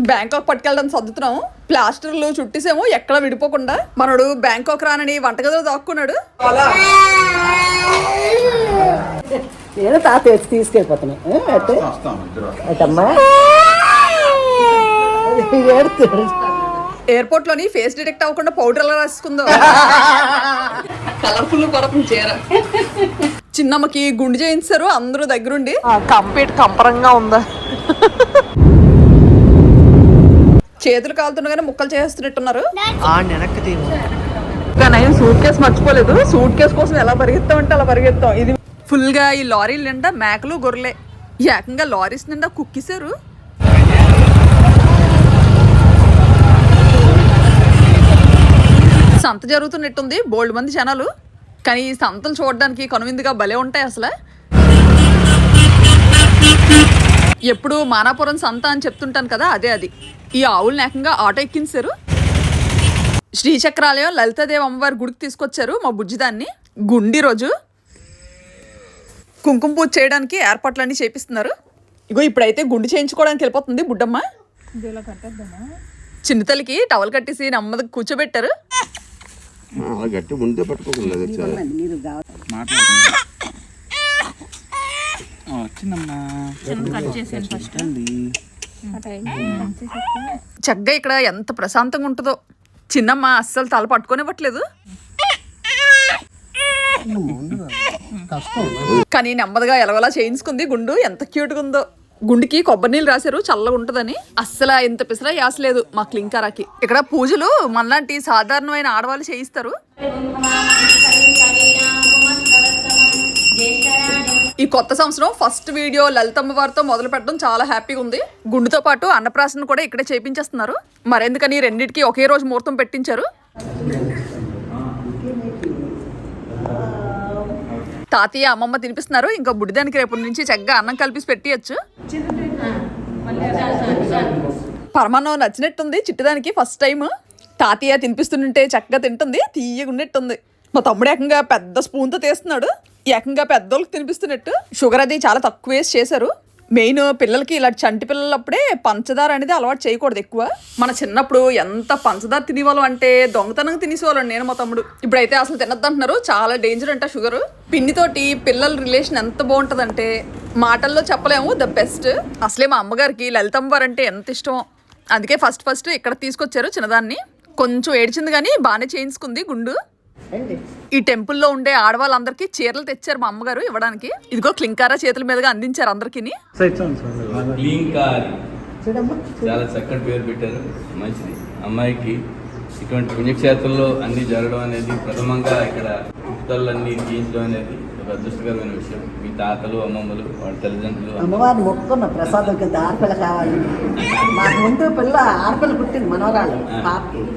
Bangkok పట్టుకెళ్ళడం సర్దుతున్నాం. ప్లాస్టర్లు చుట్టేసేమో ఎక్కడ విడిపోకుండా. మనడు Bangkok రానని వంటగదిలో దాక్కున్నాడు. నేను తాత వచ్చి తీసుకెళ్ళిపోతున్నాను. ఎయిర్పోర్ట్ లోని ఫేస్ డిటెక్ట్ అవ్వకుండా పౌడర్ ఎలా రాసుకుందో. కలర్ఫుల్ కొరకు చీర. చిన్నమ్మకి గుండు చేయించారు అందరూ దగ్గరుండి. కంపరంగా ఉందా? చేతులు కాలుతుండగానే ముక్కలు చేస్తున్నట్టున్నారు. నేను సూట్ కేసు మర్చిపోలేదు. సూట్ కేసు కోసం ఎలా పరిగెత్తామంటే అలా పరిగెత్తాం. ఇది ఫుల్ గా ఈ లారీల నిండా మేకలు గొర్రెలే. ఏకంగా లారీస్ నిండా కుక్కిసారు. సంత జరుగుతున్నట్టుంది, బోల్డ్ మంది జనాలు. కానీ ఈ సంతలు చూడడానికి కనువిందుగా భలే ఉంటాయి అసలు. ఎప్పుడు మానాపురం సంత అని చెప్తుంటాను కదా, అదే అది. ఈ ఆవులను ఏకంగా ఆటో ఎక్కించారు. శ్రీచక్రాలయం లలితాదేవి అమ్మవారి గుడికి తీసుకొచ్చారు మా బుజ్జిదాన్ని. గుండి రోజు కుంకుమ పూజ చేయడానికి ఏర్పాట్లన్నీ చేపిస్తున్నారు. ఇగో ఇప్పుడైతే గుండు చేయించుకోవడానికి వెళ్ళిపోతుంది బుడ్డమ్మ. చిన్నతల్లికి టవల్ కట్టేసి నెమ్మది కూర్చోబెట్టారు. చక్కగా ఇక్కడ ఎంత ప్రశాంతంగా ఉంటుందో. చిన్నమ్మ అస్సలు తల పట్టుకోనివ్వట్లేదు. కానీ నెమ్మదిగా ఎలవలా చేయించుకుంది గుండు. ఎంత క్యూట్గా ఉందో. గుండుకి కొబ్బరి నీళ్ళు రాశారు చల్లగా ఉంటుందని. అస్సలు ఇంత పిసరా యాసలేదు మా క్లింకారాకి. ఇక్కడ పూజలు మనలాంటి సాధారణమైన ఆడవాళ్ళు చేయిస్తారు. ఈ కొత్త సంవత్సరం ఫస్ట్ వీడియో లలితమ్మ వారితో మొదలు పెట్టడం చాలా హ్యాపీగా ఉంది. గుండుతో పాటు అన్నప్రాసన కూడా ఇక్కడే చేయించేస్తున్నారు. మరెందుకని రెండింటికి ఒకే రోజు ముహూర్తం పెట్టించారు. తాతయ్య అమ్మమ్మ తినిపిస్తున్నారు. ఇంకా బుడ్డిదానికి రేపటి నుంచి చక్కగా అన్నం కలిపి పెట్టియచ్చు. పరమాన్నం నచ్చినట్టుంది చిట్టుదానికి. ఫస్ట్ టైం తాతయ్య తినిపిస్తుంటే చక్కగా తింటుంది. తీయగున్నట్టుంది. మా తమ్ముడు ఏకంగా పెద్ద స్పూన్తో తీస్తున్నాడు. ఏకంగా పెద్దోళ్ళకి తినిపిస్తున్నట్టు. షుగర్ అది చాలా తక్కువ వేసి చేశారు. మెయిన్ పిల్లలకి ఇలా చంటి పిల్లలప్పుడే పంచదార అనేది అలవాటు చేయకూడదు ఎక్కువ. మన చిన్నప్పుడు ఎంత పంచదార తినేవాళ్ళం అంటే దొంగతనంగా తినేసేవాళ్ళం నేను మా తమ్ముడు. ఇప్పుడైతే అసలు తినద్దు అంటున్నారు. చాలా డేంజర్ అంట షుగర్. పిండితోటి పిల్లల రిలేషన్ ఎంత బాగుంటుందంటే మాటల్లో చెప్పలేము. The best. అసలే మా అమ్మగారికి లలితమ్మ వారు అంటే ఎంత ఇష్టం. అందుకే ఫస్ట్ ఇక్కడ తీసుకొచ్చారు చిన్నదాన్ని. కొంచెం ఏడ్చింది కానీ బాగానే చేయించుకుంది గుండు. ఈ టెంపుల్లో ఉండే ఆడవాళ్ళందరికీ చీరలు తెచ్చారు మా అమ్మగారు ఇవ్వడానికి. ఇదిగో క్లింకారా చేతుల మీదుగా అందించారు అందరికి. చాలా చక్కటి పేరు పెట్టారు. మంచిది. అమ్మాయికి ఇటువంటి పుణ్యక్షేత్రంలో అన్ని జరగడం అనేది, ప్రథమంగా ఇక్కడ పుస్తకాలన్నీ తీయించడం అనేది ఒక అదృష్టకరమైన విషయం. మీ తాతలు అమ్మమ్మలు వాళ్ళ తల్లిదండ్రులు అమ్మవారిని మొక్కుకున్న ప్రసాదం కింద ఆడపిల్ల కావాలి. మాకు ముందు పిల్ల ఆడపిల్ల పుట్టింది మనవరాలు. ఆడపిల్ల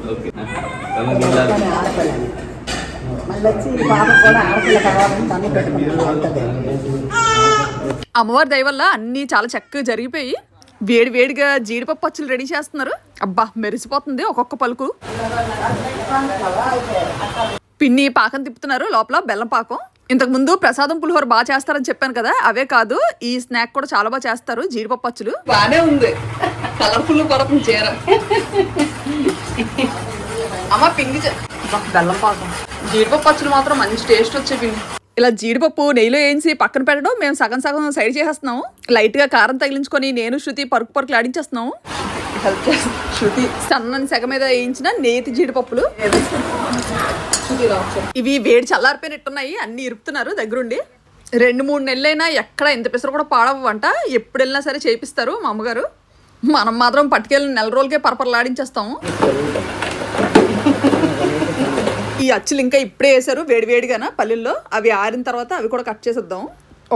అమ్మవారి దయ వల్ల అన్నీ చాలా చక్కగా జరిగిపోయి వేడిగా జీడిపప్పు పచ్చలు రెడీ చేస్తున్నారు. అబ్బా మెరిసిపోతుంది ఒక్కొక్క పలుకు. పిన్ని పాకం తిప్పుతున్నారు. లోపల బెల్లం పాకం. ఇంతకు ముందు ప్రసాదం పులిహోర బాగా చేస్తారని చెప్పాను కదా, అవే కాదు ఈ స్నాక్ కూడా చాలా బాగా చేస్తారు. జీడిపప్పు పచ్చలు బాగానే ఉంది. కలర్ఫుల్ కొరకు చీర. అమ్మ పిండి బెల్లం పాకం. జీడిపప్పు పచ్చలు మాత్రం మంచి టేస్ట్ వచ్చే పిండి. ఇలా జీడిపప్పు నెయ్యిలో వేయించి పక్కన పెట్టడం. మేము సగం సైడ్ చేసేస్తున్నాము. లైట్ గా కారం తగిలించుకొని నేను శృతి పరుకు ఆడించేస్తున్నాము. శృతి సన్నని సెగ మీద వేయించిన నేతి జీడిపప్పులు. ఇవి వేడి చల్లారిపోయినట్టున్నాయి. అన్ని ఇరుపుతున్నారు దగ్గరుండి. 2-3 నెలలైనా ఎక్కడ ఇంత పిసరు కూడా పాడవంట. ఎప్పుడు వెళ్ళినా సరే చేపిస్తారు మా అమ్మగారు. మనం మాత్రం పట్టుకెళ్ళిన 4 రోజులకే పరపరలాడించేస్తాము. ఈ అచ్చులు ఇంకా ఇప్పుడే వేసారు వేడివేడిగాన పల్లెల్లో. అవి ఆరిన తర్వాత అవి కూడా కట్ చేసేద్దాం.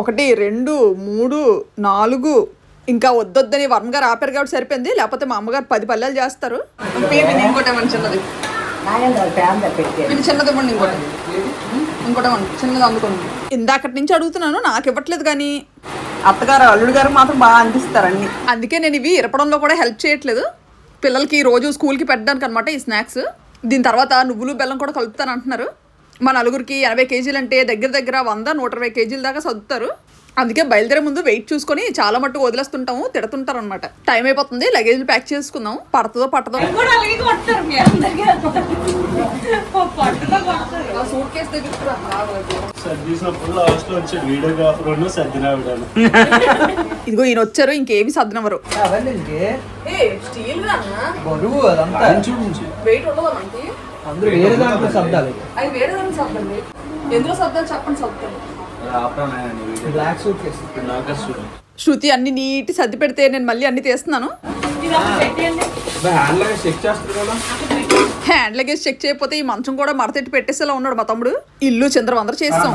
1 2 3 4 ఇంకా వద్దొద్దని వర్మ గారు ఆపారు కాబట్టి సరిపోయింది. లేకపోతే మా అమ్మగారు 10 పల్లెలు చేస్తారు. ఇంకోటేమని చిన్నది చిన్నది ఇవ్వండి. ఇంకోటేమని చిన్నది అందుకోండి. ఇందాకటి నుంచి అడుగుతున్నాను, నాకు ఇవ్వట్లేదు. కానీ అత్తగారు అల్లుడు గారు మాత్రం బాగా అనిపిస్తారు అన్ని. అందుకే నేను ఇవి ఇరపడంలో కూడా హెల్ప్ చేయట్లేదు. పిల్లలకి రోజు స్కూల్కి పెట్టడానికి అనమాట ఈ స్నాక్స్. దీని తర్వాత నువ్వులు బెల్లం కూడా కలుపుతాను అంటున్నారు. మా నలుగురికి 80 కేజీలు అంటే దగ్గర 100-120 కేజీల దాకా సర్దుతారు. అందుకే బయలుదేరే ముందు వెయిట్ చూసుకొని చాలా మట్టుకు వదిలేస్తుంటాము, తిడుతుంటారు అనమాట. టైం అయిపోతుంది, లగేజ్ ప్యాక్ చేసుకుందాం, పడుతుందో పట్టదో. సూట్ కేసు ఇదిగో ఈయన వచ్చారు, ఇంకేమి సర్దినవరు. ఎందులో సర్దాలు చెప్పండి. శృతి అన్ని నీటి సర్ది పెడితే నేను మళ్ళీ అన్ని తీస్తున్నాను. హ్యాండ్ లగేజ్ చెక్ చేయకపోతే ఈ మంచం కూడా మడతెట్టి పెట్టేసేలా ఉన్నాడు మా తమ్ముడు. ఇల్లు చంద్రవందర చేస్తాం.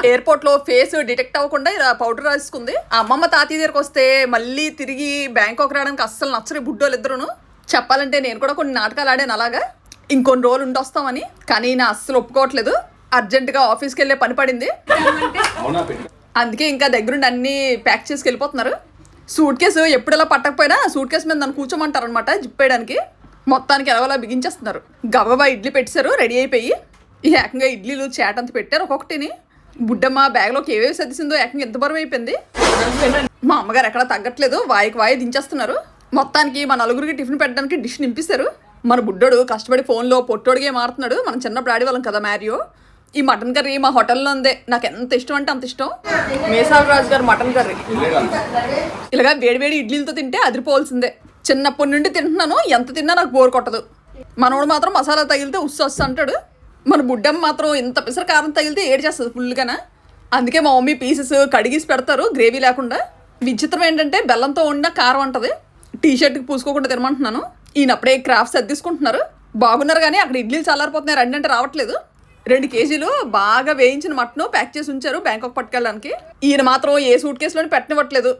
ఎయిర్పోర్ట్ లో ఫేస్ డిటెక్ట్ అవ్వకుండా ఇలా పౌడర్ రాసుకుంది. అమ్మమ్మ తాతయ్య దగ్గరకు వస్తే మళ్ళీ తిరిగి బ్యాంకాక్ రావడానికి అస్సలు నచ్చరు బుడ్డోళ్ళు ఇద్దరును. చెప్పాలంటే నేను కూడా కొన్ని నాటకాలు ఆడాను అలాగా, ఇంకొన్ని రోజులు ఉండొస్తామని. కానీ నా అస్సలు ఒప్పుకోవట్లేదు. అర్జెంటుగా ఆఫీస్కి వెళ్ళే పని పడింది, అందుకే ఇంకా దగ్గరుండి అన్ని ప్యాక్ చేసుకు వెళ్ళిపోతున్నారు. సూట్ కేసు ఎప్పుడెలా పట్టకపోయినా సూట్ కేసు మీద నన్ను కూర్చోమంటారు అనమాట జిప్పేయడానికి. మొత్తానికి ఎలాగోలా బిగించేస్తున్నారు. గబగబా ఇడ్లీ పెట్టేశారు రెడీ అయిపోయి. ఏకంగా ఇడ్లీలు చేటంత పెట్టారు ఒక్కొక్కటిని. బుడ్డమ్మ బ్యాగ్లోకి ఏవేవి సర్దిసిందో ఏకంగా ఎంత బరువు అయిపోయింది. మా అమ్మగారు ఎక్కడ తగ్గట్లేదు, వాయికి వాయి దించేస్తున్నారు. మొత్తానికి మా నలుగురికి టిఫిన్ పెట్టడానికి డిష్ నింపిస్తారు. మన బుడ్డోడు కష్టపడి ఫోన్లో పొట్టోడిగే మారుతున్నాడు. మనం చిన్నప్పుడు ఆడేవాళ్ళం కదా మ్యారియో. ఈ మటన్ కర్రీ మా హోటల్లో ఉందే, నాకు ఎంత ఇష్టం అంటే అంత ఇష్టం. మేసాల రాజు గారు మటన్ కర్రీ ఇలాగా వేడివేడి ఇడ్లీలతో తింటే అదిరిపోవాల్సిందే. చిన్నప్పటి నుండి తింటున్నాను, ఎంత తిన్నా నాకు బోర్ కొట్టదు. మనోడు మాత్రం మసాలా తగిలితే ఉస్సు అంటాడు. మన బుడ్డమ్మ మాత్రం ఇంత పిసర కారం తగిలితే ఏడు చేస్తుంది ఫుల్గానా. అందుకే మా మమ్మీ పీసెస్ కడిగేసి పెడతారు గ్రేవీ లేకుండా. విచిత్రం ఏంటంటే బెల్లంతో వండిన కారం అంటది. టీషర్ట్కి పూసుకోకుండా తినమంటున్నాను. ఈయన అప్పుడే క్రాఫ్ట్స్ అద్దీసుకుంటున్నారు. బాగున్నారు కానీ అక్కడ ఇడ్లీలు చల్లారిపోతున్నాయి, రండి అంటే రావట్లేదు. 2 కేజీలు బాగా వేయించిన మటన్ ప్యాక్ చేసి ఉంచారు బ్యాంకాక్ పట్టుకెళ్ళడానికి. ఈయన మాత్రం ఏ సూట్ కేసులోని పెట్టనివ్వట్లేదు.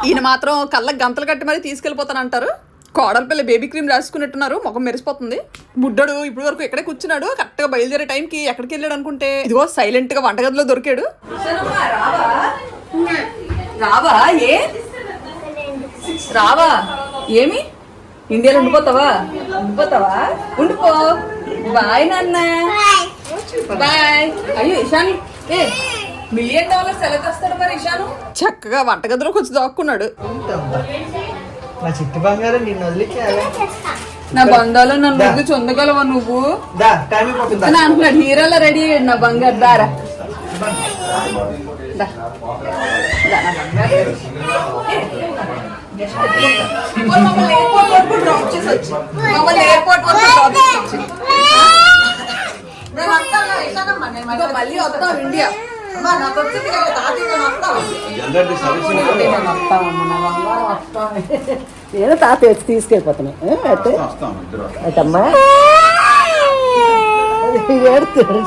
ఈయన మాత్రం కళ్ళకి గంతలు కట్టి మరీ తీసుకెళ్ళిపోతానంటారు. కోడల పిల్ల బేబీ క్రీమ్ రాసుకున్నట్టున్నారు, ముఖం మెరిసిపోతుంది. బుడ్డడు ఇప్పుడు వరకు ఎక్కడే కూర్చున్నాడు. కరెక్ట్ గా బయలుదేరే టైంకి ఎక్కడికి వెళ్ళాడు అనుకుంటే ఇదిగో సైలెంట్ గా వంటగదిలో దొరికాడు. రావా ఏ రావా ఏమి ఇండియాలో ఉండిపోతావా ఉండిపో. బాయ్ నాన్న, బాయ్. అయ్యో ఇషాన్ $1 మిలియన్ సెలెక్ట్ వస్తాడు మరి ఇషాను. చక్కగా వంటగదిలోకి వచ్చి దాక్కున్నాడు. నా చిట్టి బంగారం నిన్ను వదిలించాలి. నా బంధాలు నన్ను వదిలి చొందగలవా నువ్వు అంటున్నాడు. హీరోలో రెడీ అయ్యాడు నా బంగారు. దారా మళ్ళీ వస్తాం ఇండియా. నేను తాత వచ్చి తీసుకెళ్ళిపోతున్నాను. అమ్మా ఏడుతాడు.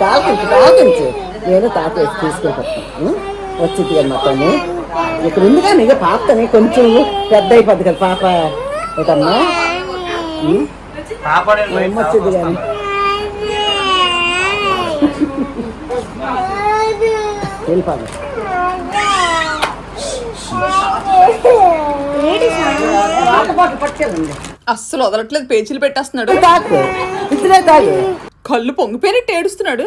తాకించు నేను తాత వచ్చి తీసుకెళ్ళిపోతాను. వచ్చింది కదా మొత్తాన్ని ఇక్కడ ఉంది కానీ ఇక పాపని కొంచెం పెద్ద అయిపోద్ది కదా పాప. ఏటమ్మా వచ్చింది కానీ వెళ్ళిపోదు. అస్సలు వదలట్లేదు, పేచీలు పెట్టేస్తున్నాడు. తాకు ఇచ్చినే తాగు. కళ్ళు పొంగిపోయినట్టు ఏడుస్తున్నాడు.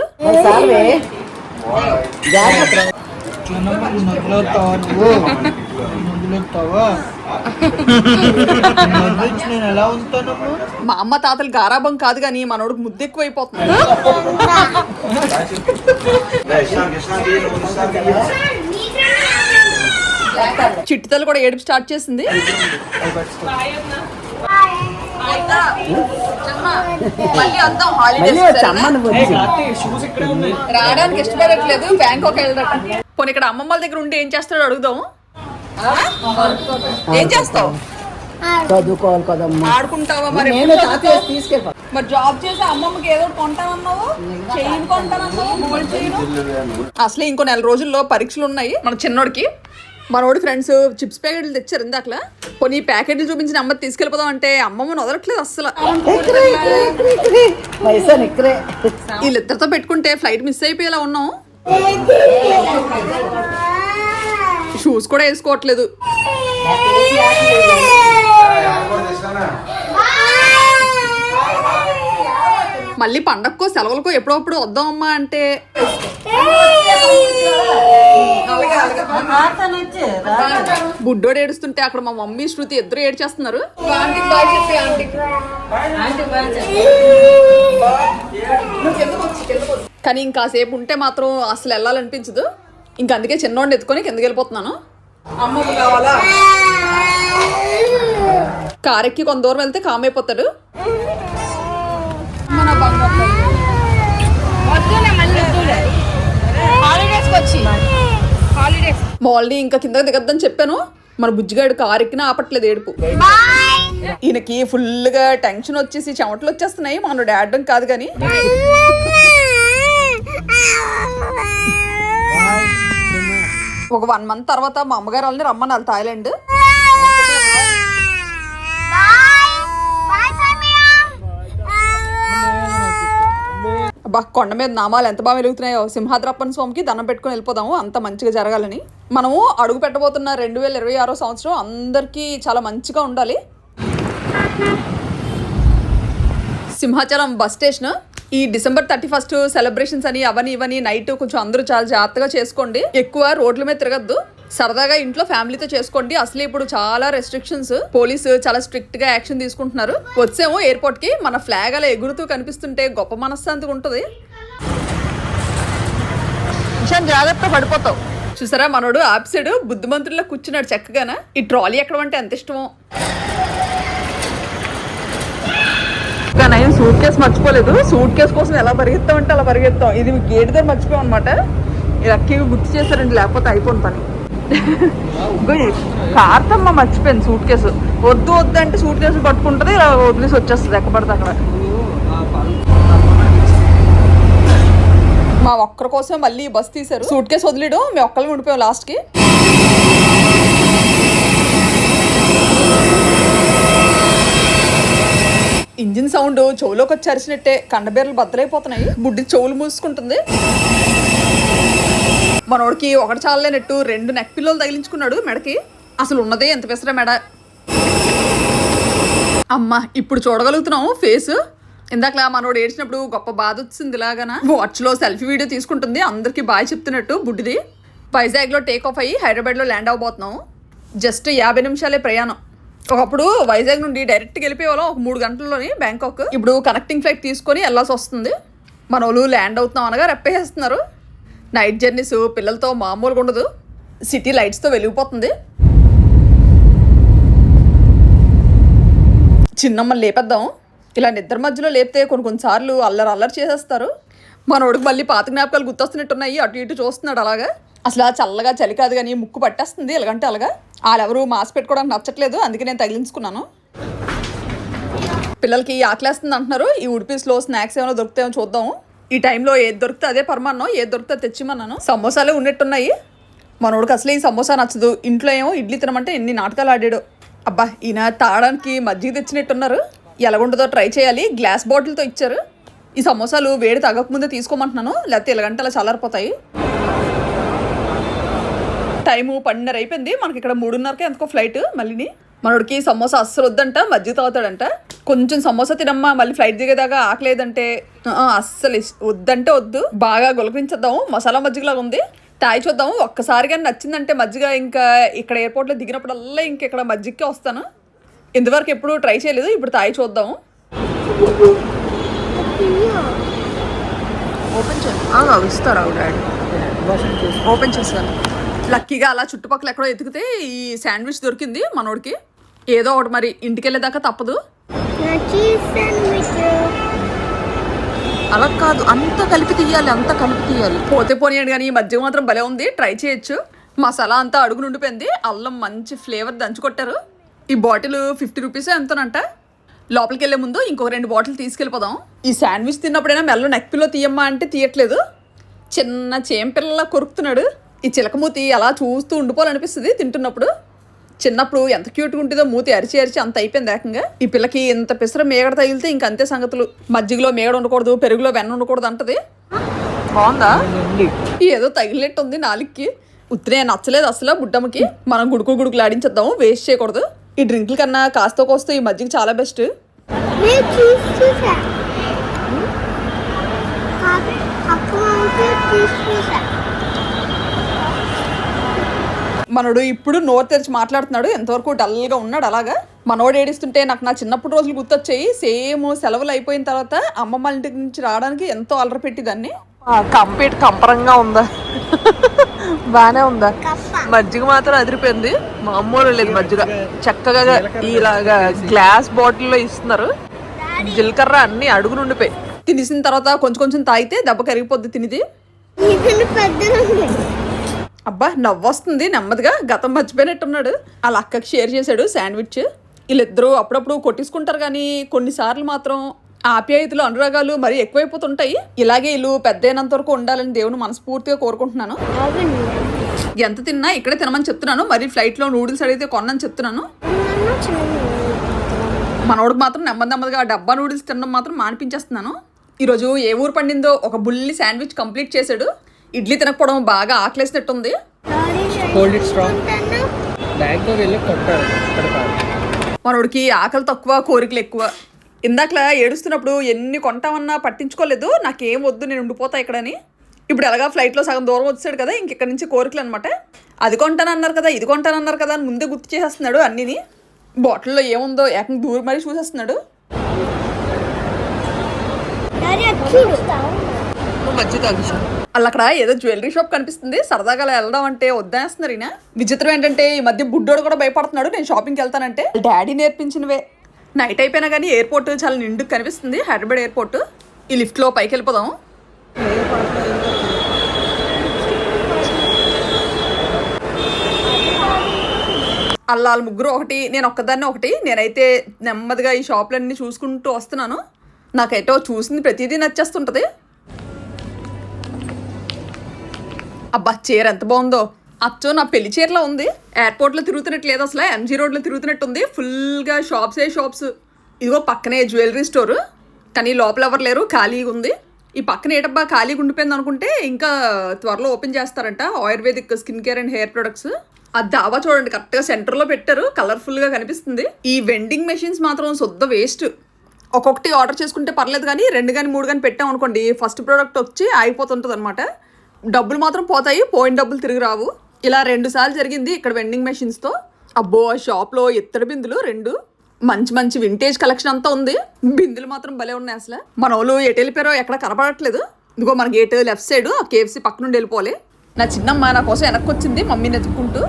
మా అమ్మ తాతలు గారాబం కాదు కానీ మనోడికి ముద్దు ఎక్కువ అయిపోతుంది. చిట్టితలు కూడా ఏడుపు స్టార్ట్ చేసింది. రావడానికి ఇష్టపడట్లేదు, బ్యాంకాక్ వెళ్ళడం. పోనీ ఇక్కడ అమ్మమ్మ దగ్గర ఉండి ఏం చేస్తాడో అడుగుదాం. ఏం చేస్తావు? చదువుకోవాలి కదమ్మా. ఆడుకుంటావా మరి? తీసుకెళ్ళి మరి జాబ్ చేసి అమ్మమ్మకి ఏదో కొంటానన్నావు, చెయ్యి కొంటానన్నావు, గోల్డ్ చెయ్యను. అసలే ఇంకో 4 రోజుల్లో పరీక్షలు ఉన్నాయి మన చిన్నోడికి. మనోడి ఫ్రెండ్స్ చిప్స్ ప్యాకెట్లు తెచ్చారు ఇందాకలా. కొన్ని ప్యాకెట్లు చూపించిన అమ్మ తీసుకెళ్ళిపోదాం అంటే అమ్మమ్మని వదలట్లేదు అస్సలు. వీళ్ళిద్దరితో పెట్టుకుంటే ఫ్లైట్ మిస్ అయిపోయేలా ఉన్నాం. షూస్ కూడా వేసుకోవట్లేదు. మళ్ళీ పండగకో సెలవులకో ఎప్పుడప్పుడు వద్దామమ్మా అంటే బుడ్డోడు ఏడుస్తుంటే అక్కడ మా మమ్మీ శృతి ఇద్దరు ఏడ్చేస్తున్నారు. కానీ ఇంకాసేపు ఉంటే మాత్రం అసలు వెళ్ళాలనిపించదు. ఇంక అందుకే చిన్నోడిని ఎత్తుకొని కిందకి వెళ్ళిపోతున్నాను. అమ్మకు కావాలా? కారెక్కి కొంత దూరం వెళ్తే కామైపోతాడు. మాల్ని ఇంకా కిందకి దిగద్దని చెప్పాను. మన బుజ్జిగాడు కారు ఎక్కినా ఆపట్లేదు ఏడుపు. ఈయనకి ఫుల్గా టెన్షన్ వచ్చేసి చెమటలు వచ్చేస్తున్నాయి. మనోడు ఆడడం కాదు కానీ ఒక 1 month తర్వాత మా అమ్మగారు వాళ్ళని రమ్మన్నారు థాయిలాండ్. అబ్బా కొండ మీద నామాలు ఎంత బాగా వెలుగుతున్నాయో. సింహాద్రప్పన్ స్వామికి దండం పెట్టుకుని వెళ్ళిపోదాము, అంత మంచిగా జరగాలని. మనము అడుగు పెట్టబోతున్న 2026 సంవత్సరం అందరికీ చాలా మంచిగా ఉండాలి. Simhachalam bus station. ఈ December 31 సెలబ్రేషన్స్ అని అవని ఇవని నైట్ కొంచెం అందరూ చాలా జాగ్రత్తగా చేసుకోండి. ఎక్కువ రోడ్ల మీద తిరగద్దు, సరదాగా ఇంట్లో ఫ్యామిలీతో చేసుకోండి. అసలు ఇప్పుడు చాలా రెస్ట్రిక్షన్స్, పోలీసు చాలా స్ట్రిక్ట్ గా యాక్షన్ తీసుకుంటున్నారు. వచ్చాము ఎయిర్పోర్ట్ కి, మన ఫ్లాగ్ అలా ఎగురుతూ కనిపిస్తుంటే గొప్ప మనశ్శాంతిగా ఉంటుంది. జాగ్రత్త పడిపోతావు. చూసారా మనోడు ఆప్సైడ్ బుద్ధిమంతుల్లో కూర్చున్నాడు చక్కగాన. ఈ ట్రాలీ ఎక్కడం అంటే ఎంత ఇష్టమో. నేను సూట్ కేసు మర్చిపోలేదు. సూట్ కేసు కోసం ఎలా పరిగెత్తామంటే అలా పరిగెత్తాం. ఇది గేట్ దగ్గర మర్చిపోయాం అనమాట. లక్కీగా గుర్తు చేశారండి, లేకపోతే అయిపోయింది పని. కార్తమ్మ మర్చిపోయింది సూట్ కేసు. వద్దు వద్దు అంటే సూట్ కేసు పట్టుకుంటుంది, ఇలా వదిలేసి వచ్చేస్తుంది ఎక్కబడితే అక్కడ. మా ఒక్కరి కోసం మళ్ళీ బస్ తీశారు. సూట్ కేసు వదిలేడు, మేము ఒక్కరిని ఉండిపోయాం లాస్ట్కి. ఇంజిన్ సౌండ్ చెవులోకి వచ్చి అరిచినట్టే కండబేర్లు బద్దలైపోతున్నాయి. బుడ్డి చెవులు మూసుకుంటుంది. మనోడికి ఒకటి చాలలేనట్టు 2 నెక్ పిల్లలు తగిలించుకున్నాడు మెడకి. అసలు ఉన్నదే ఎంత పెసరా మెడ. అమ్మ ఇప్పుడు చూడగలుగుతున్నాము ఫేస్. ఇందాకలా మనోడు ఏడ్చినప్పుడు గొప్ప బాధ వచ్చింది. ఇలాగనా వాచ్లో సెల్ఫీ వీడియో తీసుకుంటుంది, అందరికీ బాయ్ చెప్తున్నట్టు బుడ్డిది. వైజాగ్లో టేక్ ఆఫ్ అయ్యి హైదరాబాద్లో ల్యాండ్ అవ్వబోతున్నాం. జస్ట్ 50 నిమిషాలే ప్రయాణం. ఒకప్పుడు వైజాగ్ నుండి డైరెక్ట్గా వెళ్ళిపోయేవాళ్ళం ఒక 3 గంటల్లోని బ్యాంకాక్. ఇప్పుడు కనెక్టింగ్ ఫ్లైట్ తీసుకొని వెళ్ళాల్సి వస్తుంది. మన వాళ్ళు ల్యాండ్ అవుతున్నాం అనగా రెప్పేస్తున్నారు. నైట్ జర్నీస్ పిల్లలతో మామూలుగా ఉండదు. సిటీ లైట్స్తో వెలిగిపోతుంది. చిన్నమ్మని లేపేద్దాం. ఇలా నిద్ర మధ్యలో లేపితే కొన్నిసార్లు అల్లరి చేసేస్తారు. మనోడికి మళ్ళీ పాత జ్ఞాపకాలు గుర్తొస్తున్నట్టున్నాయి. అటు ఇటు చూస్తున్నాడు అలాగా. అసలు చల్లగా చలి కాదు కానీ ముక్కు పట్టేస్తుంది ఎలాగంటే అలాగా. వాళ్ళెవరు మాస్క్ పెట్టుకోవడానికి నచ్చట్లేదు, అందుకే నేను తగిలించుకున్నాను. పిల్లలకి ఆకలేస్తుంది అంటున్నారు. ఈ ఉడిపీస్లో స్నాక్స్ ఏమైనా దొరుకుతాయో చూద్దాము. ఈ టైంలో ఏది దొరికితే అదే పరమాన్నం, ఏది దొరికితే తెచ్చిమన్నాను. సమోసాలే ఉన్నట్టున్నాయి. మనోడికి అసలు ఈ సమోసా నచ్చదు. ఇంట్లో ఏమో ఇడ్లీ తినమంటే ఎన్ని నాటకాలు ఆడాడు. అబ్బా ఈయన తాగడానికి మజ్జిగ తెచ్చినట్టున్నారు. ఎలాగుంటుందో ట్రై చేయాలి. గ్లాస్ బాటిల్తో ఇచ్చారు. ఈ సమోసాలు వేడి తగ్గకముందే తీసుకోమంటున్నాను, లేకపోతే ఎలాగంటే అలా చల్లారిపోతాయి. టైము 12:30 అయిపోయింది. మనకి ఇక్కడ 3:30కే ఎందుకో ఫ్లైట్. మళ్ళీ మనోడికి సమోసా అస్సలు వద్దంట, మజ్జిగ తాగుతాడంట. కొంచెం సమోసా తినమ్మా, మళ్ళీ ఫ్లైట్ దిగేదాకా ఆకలేదంటే అస్సలు వద్దంటే వద్దు. బాగా గులకరించేద్దాము. మసాలా మజ్జిగలాగా ఉంది, తాయి చూద్దాము. ఒక్కసారిగా నచ్చిందంటే మజ్జిగ ఇంకా ఇక్కడ ఎయిర్పోర్ట్లో దిగినప్పుడల్లా ఇంక ఇక్కడ మజ్జిగకే వస్తాను. ఇంతవరకు ఎప్పుడు ట్రై చేయలేదు, ఇప్పుడు తాయి చూద్దాము. ఓపెన్ చేయాలి, ఇస్తారా డాడీ? ఓపెన్ చేస్తాను. లక్కీగా అలా చుట్టుపక్కల ఎక్కడో ఎతికితే ఈ శాండ్విచ్ దొరికింది మనోడికి. ఏదో ఒకటి మరి ఇంటికి వెళ్ళేదాకా తప్పదు. అలా కాదు, అంతా కలిపి తీయాలి. పోతే పోనీయండి కానీ ఈ మధ్య మాత్రం భలే ఉంది, ట్రై చేయొచ్చు. మసాలా అంతా అడుగు నుండిపోయింది. అల్లం మంచి ఫ్లేవర్ దంచుకొట్టారు. ఈ బాటిల్ 50 రూపీసే ఎంతనంట. లోపలికి వెళ్ళే ముందు ఇంకొక 2 బాటిల్ తీసుకెళ్ళిపోదాం. ఈ శాండ్విచ్ తిన్నప్పుడైనా మెల్ల నెక్ పిల్లో తీయమ్మా అంటే తీయట్లేదు. చిన్న చేంపిల్ల కొరుకుతున్నాడు. ఈ చిలకమూతి అలా చూస్తూ ఉండిపోవాలనిపిస్తుంది తింటున్నప్పుడు. చిన్నప్పుడు ఎంత క్యూట్గా ఉంటుందో మూతి అరిచి అంత అయిపోయింది ఏకంగా. ఈ పిల్లకి ఇంత పిసర మేగడ తగిలితే ఇంక అంతే సంగతులు. మజ్జిగలో మేగడ ఉండకూడదు, పెరుగులో వెన్న ఉండకూడదు అంటది. బాగుందా? ఏదో తగిలినట్టు ఉంది నాలుగుకి. ఉత్తినే నచ్చలేదు అసలు బుడ్డమ్మకి. మనం గుడుకులు ఆడించేద్దాము, వేస్ట్ చేయకూడదు. ఈ డ్రింకుల కన్నా కాస్తో కోస్తో ఈ మజ్జిగ చాలా బెస్ట్. మనోడు ఇప్పుడు నోరు తెరిచి మాట్లాడుతున్నాడు, ఎంతవరకు డల్గా ఉన్నాడు. అలాగా మనోడు ఏడుస్తుంటే నాకు నా చిన్నప్పుడు రోజులు గుర్తొచ్చాయి. సేమ్ సెలవులు అయిపోయిన తర్వాత అమ్మమ్మ ఇంటి నుంచి రావడానికి ఎంతో అలర పెట్టిదాన్ని. కంపరంగా ఉందా? బానే ఉందా? మజ్జిగ మాత్రం అదిరిపోయింది, మామూలు లేదు మజ్జిగ. చక్కగా ఇలాగా గ్లాస్ బాటిల్లో ఇస్తున్నారు. జీలకర్ర అన్ని అడుగు నుండిపోయి. తినేసిన తర్వాత కొంచెం కొంచెం తాగితే దెబ్బ కరిగిపోద్ది తినిది. అబ్బా నవ్వొస్తుంది నెమ్మదిగా. గతం మర్చిపోయినట్టున్నాడు. వాళ్ళ అక్కకి షేర్ చేశాడు శాండ్విచ్. వీళ్ళిద్దరూ అప్పుడప్పుడు కొట్టించుకుంటారు, కానీ కొన్నిసార్లు మాత్రం ఆప్యాయతలు అనురాగాలు మరీ ఎక్కువైపోతుంటాయి. ఇలాగే వీళ్ళు పెద్ద అయినంత వరకు ఉండాలని దేవుని మనస్ఫూర్తిగా కోరుకుంటున్నాను. ఎంత తిన్నా ఇక్కడే తినమని చెప్తున్నాను. మరి ఫ్లైట్లో నూడిల్స్ అడిగితే కొనని చెప్తున్నాను. మనోడికి మాత్రం నెమ్మదిగా డబ్బా నూడిల్స్ తినడం మాత్రం మానిపించేస్తున్నాను. ఈరోజు ఏ ఊరు పండిందో ఒక బుల్లి శాండ్విచ్ కంప్లీట్ చేశాడు. ఇడ్లీ తినకపోవడం బాగా ఆకలేసినట్టుంది. మనోడికి ఆకలి తక్కువ, కోరికలు ఎక్కువ. ఇందాకలా ఏడుస్తున్నప్పుడు ఎన్ని కొంటామన్నా పట్టించుకోలేదు. నాకేం వద్దు, నేను ఉండిపోతా ఇక్కడని. ఇప్పుడు ఎలాగా ఫ్లైట్లో సగం దూరం వచ్చాడు కదా, ఇంకెక్కడి నుంచి కోరికలు అనమాట. అది కొంటానన్నారు కదా, ఇది కొంటానన్నారు కదా అని ముందే గుర్తు చేసేస్తున్నాడు అన్నిని. బాటిల్లో ఏముందో ఏకంగా దూరం మరీ చూసేస్తున్నాడు. అలా అక్కడ ఏదో జ్యువెలరీ షాప్ కనిపిస్తుంది. సరదాగా అలా వెళ్ళడం అంటే వద్దేస్తున్నారు ఈయన. విచిత్రం ఏంటంటే ఈ మధ్య బుడ్డోడు కూడా భయపడుతున్నాడు నేను షాపింగ్కి వెళ్తానంటే. డాడీ నేర్పించినవే. నైట్ అయిపోయినా కానీ ఎయిర్పోర్ట్ చాలా నిండుకు కనిపిస్తుంది, హైదరాబాద్ ఎయిర్పోర్ట్. ఈ లిఫ్ట్లో పైకి వెళ్ళిపోదాం. అల్లాళ్ళ ముగ్గురు ఒకటి, నేను ఒక్కదాన్ని ఒకటి. నేనైతే నెమ్మదిగా ఈ షాపులన్నీ చూసుకుంటూ వస్తున్నాను. నాకైతే చూసింది ప్రతిదీ నచ్చేస్తుంటుంది. అబ్బా చీర ఎంత బాగుందో, అచ్చో నా పెళ్లి చీరలో ఉంది. ఎయిర్పోర్ట్లో తిరుగుతున్నట్టు లేదు అసలు, ఎంజీ రోడ్లో తిరుగుతున్నట్టు ఉంది. ఫుల్గా షాప్స్. ఇదిగో పక్కనే జ్యువెలరీ స్టోరు, కానీ లోపల ఎవరు లేరు, ఖాళీగా ఉంది. ఈ పక్కన ఏటబ్బా ఖాళీగా ఉండిపోయింది అనుకుంటే ఇంకా త్వరలో ఓపెన్ చేస్తారంట. Ayurvedic skin care and hair products. ఆ దావా చూడండి కరెక్ట్గా సెంటర్లో పెట్టారు, కలర్ఫుల్గా కనిపిస్తుంది. ఈ వెండింగ్ మెషిన్స్ మాత్రం శుద్ధ వేస్ట్. ఒక్కొక్కటి ఆర్డర్ చేసుకుంటే పర్లేదు, కానీ 2 కానీ 3 కానీ పెట్టాం అనుకోండి, ఫస్ట్ ప్రోడక్ట్ వచ్చి ఆగిపోతుంటుంది అనమాట. డబ్బులు మాత్రం పోతాయి, పోయిన డబ్బులు తిరిగి రావు. ఇలా 2 సార్లు జరిగింది ఇక్కడ వెండింగ్ మెషిన్స్తో. అబ్బో ఆ షాప్లో ఇత్తడి బిందులు 2, మంచి వింటేజ్ కలెక్షన్ అంతా ఉంది. బిందులు మాత్రం భలే ఉన్నాయి అసలు. మన వాళ్ళు ఎటు వెళ్ళిపోయారో ఎక్కడ కనపడట్లేదు. ఇదిగో మన గేట్ లెఫ్ట్ సైడ్ ఆ KFC పక్క నుండి వెళ్ళిపోవాలి. నా చిన్నమ్మ నా కోసం వెనక్కి వచ్చింది మమ్మీని ఎత్తుక్కుంటూ.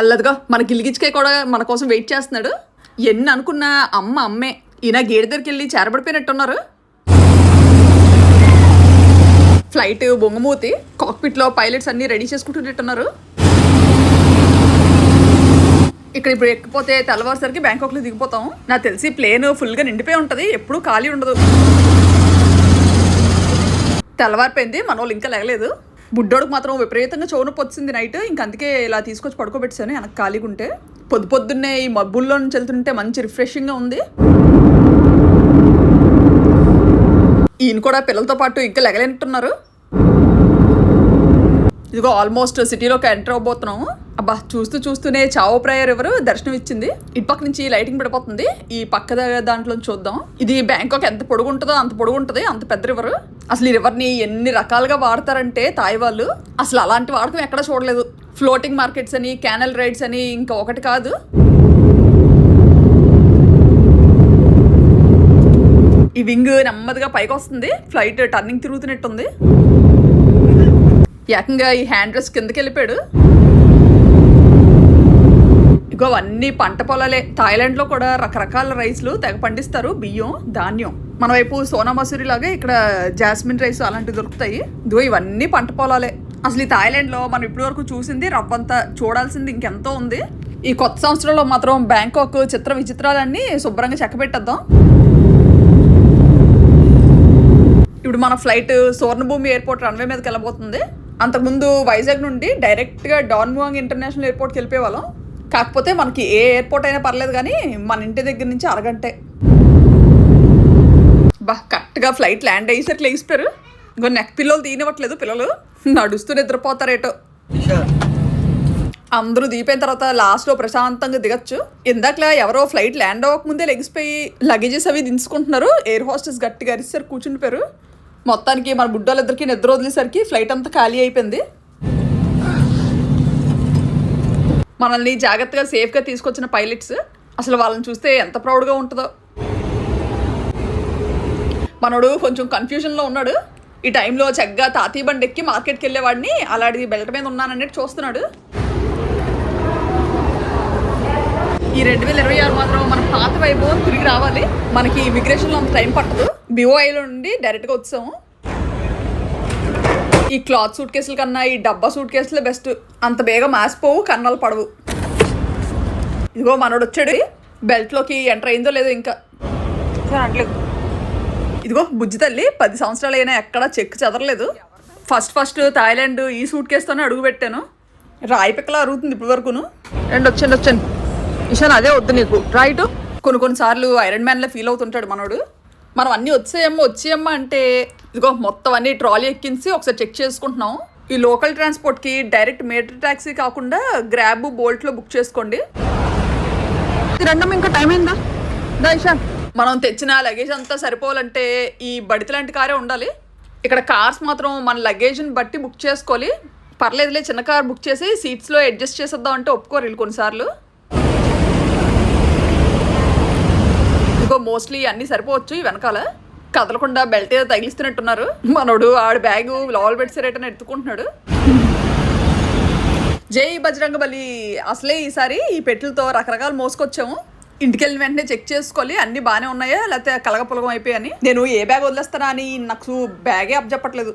అల్లదిగా మన గిలిగిచ్చుకే కూడా మన కోసం వెయిట్ చేస్తున్నాడు. ఎన్ని అనుకున్నా అమ్మే. ఈయన గేట్ దగ్గరికి వెళ్ళి చేరబడిపోయినట్టున్నారు. ఫ్లైట్ బొంగమూతి, కాక్పిట్లో పైలట్స్ అన్నీ రెడీ చేసుకుంటున్నట్టున్నారు. ఇక్కడ ఇప్పుడు ఎక్కిపోతే తెల్లవారుసరికి బ్యాంకాక్లో దిగిపోతాం. నాకు తెలిసి ప్లేన్ ఫుల్గా నిండిపోయి ఉంటుంది, ఎప్పుడూ ఖాళీ ఉండదు. తెల్లవారిపోయింది, మన వాళ్ళు ఇంకా లేగలేదు. బుడ్డోడికి మాత్రం విపరీతంగా చెవునొప్పి వచ్చింది నైట్. ఇంక అందుకే ఇలా తీసుకొచ్చి పడుకోబెట్టాను వెనక్కి ఖాళీగా ఉంటే. పొద్దున్నే ఈ మబ్బుల్లో నుంచి వెళ్తుంటే మంచి రిఫ్రెషింగ్గా ఉంది. ఈయన కూడా పిల్లలతో పాటు ఇంకా లెగలేనట్టున్నారు. ఇదిగో ఆల్మోస్ట్ సిటీలోకి ఎంటర్ అవబోతున్నాము. అబ్బా చూస్తూనే చావో ప్రయర్ రివర్ దర్శనం ఇచ్చింది. ఇటు పక్క నుంచి లైటింగ్ పడిపోతుంది. ఈ పక్క దాంట్లో చూద్దాం. ఇది బ్యాంకాక్ ఎంత పొడుగు ఉంటుందో అంత పొడుగు ఉంటుంది, అంత పెద్ద రివర్. అసలు ఈ రివర్ని ఎన్ని రకాలుగా వాడతారంటే తాయి వాళ్ళు, అసలు అలాంటి వాడకం ఎక్కడ చూడలేదు. ఫ్లోటింగ్ మార్కెట్స్ అని, క్యానల్ రైడ్స్ అని, ఇంకా ఒకటి కాదు. ఈ వింగ్ నెమ్మదిగా పైకి వస్తుంది. ఫ్లైట్ టర్నింగ్ తిరుగుతున్నట్టుంది. ఏకంగా ఈ హ్యాండ్ రెస్ట్ కిందకి వెళ్ళిపోయాడు. ఇగో అన్ని పంట పొలాలే. థాయిలాండ్లో కూడా రకరకాల రైస్లు తెగ పండిస్తారు, బియ్యం ధాన్యం. మన వైపు సోనా మసూరి లాగా ఇక్కడ జాస్మిన్ రైస్ అలాంటివి దొరుకుతాయి. ఇదిగో ఇవన్నీ పంట పొలాలే. అసలు ఈ థాయిలాండ్లో మనం ఇప్పటి వరకు చూసింది రవ్వంతా, చూడాల్సింది ఇంకెంతో ఉంది. ఈ కొత్త సంవత్సరంలో మాత్రం బ్యాంకాక్ చిత్ర విచిత్రాలన్నీ శుభ్రంగా చెక్కబెట్టేద్దాం. ఇప్పుడు మన ఫ్లైట్ సువర్ణభూమి ఎయిర్పోర్ట్ రన్వే మీదకి వెళ్ళబోతుంది. అంతకుముందు వైజాగ్ నుండి డైరెక్ట్గా డాన్ మువాంగ్ ఇంటర్నేషనల్ ఎయిర్పోర్ట్కి వెళ్ళిపోయేవాళ్ళం. కాకపోతే మనకి ఏ ఎయిర్పోర్ట్ అయినా పర్లేదు, కానీ మన ఇంటి దగ్గర నుంచి అరగంటే. కరెక్ట్గా ఫ్లైట్ ల్యాండ్ అయ్యేసరికి లెగిసిపోయారు. ఇంకో నెక్ పిల్లలు తీనివ్వట్లేదు, పిల్లలు నడుస్తూ నిద్రపోతారేటో. అందరూ దిగిపోయిన తర్వాత లాస్ట్లో ప్రశాంతంగా దిగచ్చు. ఇందాకలా ఎవరో ఫ్లైట్ ల్యాండ్ అవ్వకముందే లెగిసిపోయి లగేజెస్ అవి దించుకుంటున్నారు. ఎయిర్ హోస్టెస్ గట్టిగా అరిస్తారు, కూర్చుండిపోయారు. మొత్తానికి మన బుడ్డోళ్ళిద్దరికి నిద్ర వదిలేసరికి ఫ్లైట్ అంతా ఖాళీ అయిపోయింది. మనల్ని జాగ్రత్తగా సేఫ్గా తీసుకొచ్చిన పైలట్స్ అసలు వాళ్ళని చూస్తే ఎంత ప్రౌడ్గా ఉంటుందో. మనోడు కొంచెం కన్ఫ్యూజన్లో ఉన్నాడు. ఈ టైంలో చక్కగా తాతీ బండి ఎక్కి మార్కెట్కి వెళ్ళేవాడిని అలాంటి బెల్ట్ మీద ఉన్నానన్నట్టు చూస్తున్నాడు. ఈ 2026 మాత్రం మన పాత వైభవం తిరిగి రావాలి. మనకి ఇమిగ్రేషన్లో అంత టైం పట్టదు. BOIలో నుండి డైరెక్ట్గా వచ్చాము. ఈ క్లాత్ సూట్ కేసుల కన్నా ఈ డబ్బా సూట్ కేసులే బెస్ట్. అంత బేగా మాసిపోవు, కన్నాలు పడవు. ఇదిగో మనోడు వచ్చాడు. బెల్ట్లోకి ఎంటర్ అయిందో లేదో ఇంకా ఇదిగో బుజ్జి తల్లి 10 సంవత్సరాలు అయినా ఎక్కడా చెక్ చెదరలేదు. ఫస్ట్ థాయిలాండ్ ఈ సూట్ కేసుతోనే అడుగు పెట్టాను. రాయి పిక్కలా అరుగుతుంది ఇప్పటి వరకును. వచ్చాను ఇషాన్, అదే వద్దు నీకు రైట్. కొన్నిసార్లు ఐరన్ మ్యాన్లో ఫీల్ అవుతుంటాడు మనోడు. మనం అన్నీ వచ్చేయమ్మా అంటే ఇదిగో మొత్తం అన్ని ట్రాలీ ఎక్కించి ఒకసారి చెక్ చేసుకుంటున్నాం. ఈ లోకల్ ట్రాన్స్పోర్ట్కి డైరెక్ట్ మీటర్ ట్యాక్సీ కాకుండా గ్రాబ్ బోల్ట్లో బుక్ చేసుకోండి. ఇంకా టైం అయిందా ఇషాన్? మనం తెచ్చిన లగేజ్ అంతా సరిపోవాలంటే ఈ బడిత లాంటి కారే ఉండాలి. ఇక్కడ కార్స్ మాత్రం మన లగేజ్ని బట్టి బుక్ చేసుకోవాలి. పర్లేదులే చిన్న కార్ బుక్ చేసి సీట్స్లో అడ్జస్ట్ చేసేద్దాం అంటే ఒప్పుకోరు వీళ్ళు కొన్నిసార్లు. ఇంకో మోస్ట్లీ అన్నీ సరిపోవచ్చు. ఈ వెనకాల కదలకుండా బెల్ట్ ఏదో తగిలిస్తున్నట్టున్నారు. మనోడు ఆడు బ్యాగ్ లోపల పెట్టేసారేటని ఎత్తుకుంటున్నాడు. జై బజరంగ బలి. అసలే ఈసారి ఈ పెట్టెలతో రకరకాలు మోసుకొచ్చాము. ఇంటికి వెళ్ళిన వెంటనే చెక్ చేసుకోవాలి అన్నీ బాగానే ఉన్నాయా లేకపోతే కలగపులగం అయిపోయాయని. నేను ఏ బ్యాగ్ వదిలేస్తానా అని నాకు బ్యాగే అప్ చెప్పట్లేదు.